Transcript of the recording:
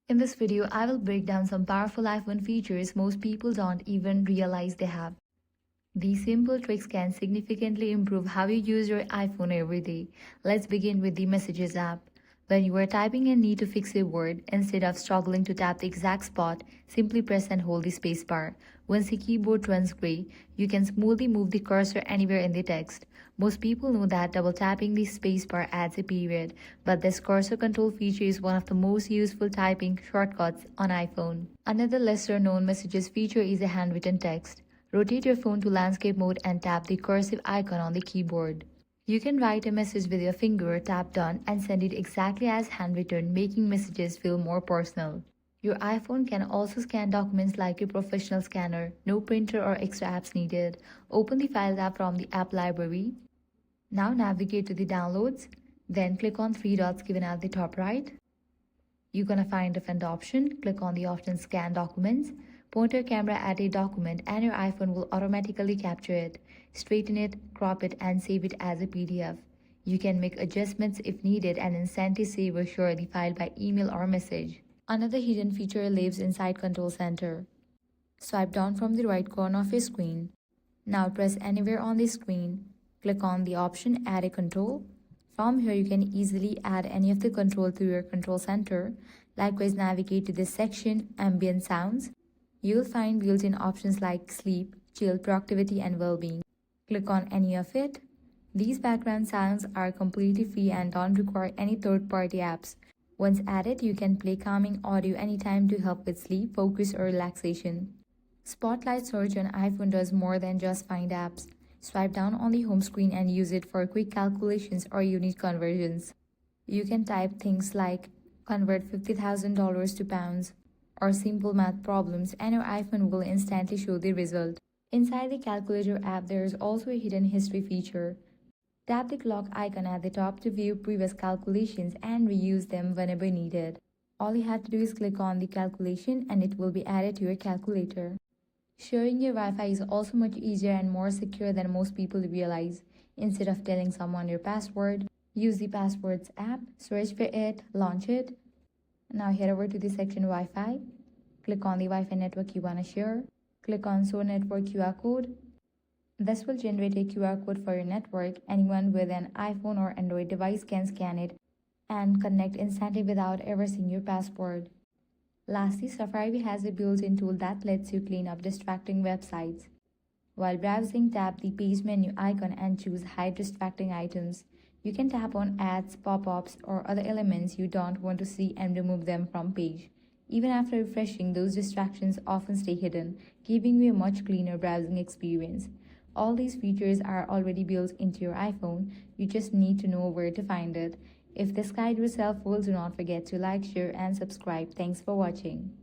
In this video, I will break down some powerful iPhone features most people don't even realize they have. These simple tricks can significantly improve how you use your iPhone every day. Let's begin with the Messages app. When you are typing and need to fix a word, instead of struggling to tap the exact spot, simply press and hold the spacebar. Once the keyboard turns gray, you can smoothly move the cursor anywhere in the text. Most people know that double tapping the spacebar adds a period, but this cursor control feature is one of the most useful typing shortcuts on iPhone. Another lesser known Messages feature is a handwritten text. Rotate your phone to landscape mode and tap the cursive icon on the keyboard. You can write a message with your finger tapped on and send it exactly as handwritten, making messages feel more personal. Your iPhone can also scan documents like a professional scanner. No printer or extra apps needed. Open the Files app from the app library. Now navigate to the Downloads. Then click on three dots given at the top right. You're gonna find different option. Click on the option Scan Documents. Point your camera at a document and your iPhone will automatically capture it. Straighten it, crop it, and save it as a PDF. You can make adjustments if needed and instantly save or share the file by email or message. Another hidden feature lives inside Control Center. Swipe down from the right corner of your screen. Now press anywhere on the screen. Click on the option Add a Control. From here, you can easily add any of the control to your Control Center. Likewise, navigate to this section, Ambient Sounds. You'll find built-in options like sleep, chill, productivity, and well-being. Click on any of it. These background sounds are completely free and don't require any third-party apps. Once added, you can play calming audio anytime to help with sleep, focus, or relaxation. Spotlight Search on iPhone does more than just find apps. Swipe down on the home screen and use it for quick calculations or unit conversions. You can type things like convert $50,000 to pounds or simple math problems, and your iPhone will instantly show the result. Inside the Calculator app, there is also a hidden history feature. Tap the clock icon at the top to view previous calculations and reuse them whenever needed. All you have to do is click on the calculation and it will be added to your calculator. Sharing your Wi-Fi is also much easier and more secure than most people realize. Instead of telling someone your password, use the Passwords app, search for it, launch it. Now head over to the section Wi-Fi. Click on the Wi-Fi network you want to share. Click on Show Network QR Code. This will generate a QR code for your network. Anyone with an iPhone or Android device can scan it and connect instantly without ever seeing your password. Lastly, Safari has a built-in tool that lets you clean up distracting websites. While browsing, tap the page menu icon and choose Hide Distracting Items. You can tap on ads, pop-ups, or other elements you don't want to see and remove them from page. Even after refreshing, those distractions often stay hidden, giving you a much cleaner browsing experience. All these features are already built into your iPhone. You just need to know where to find it. If this guide was helpful, do not forget to like, share, and subscribe. Thanks for watching.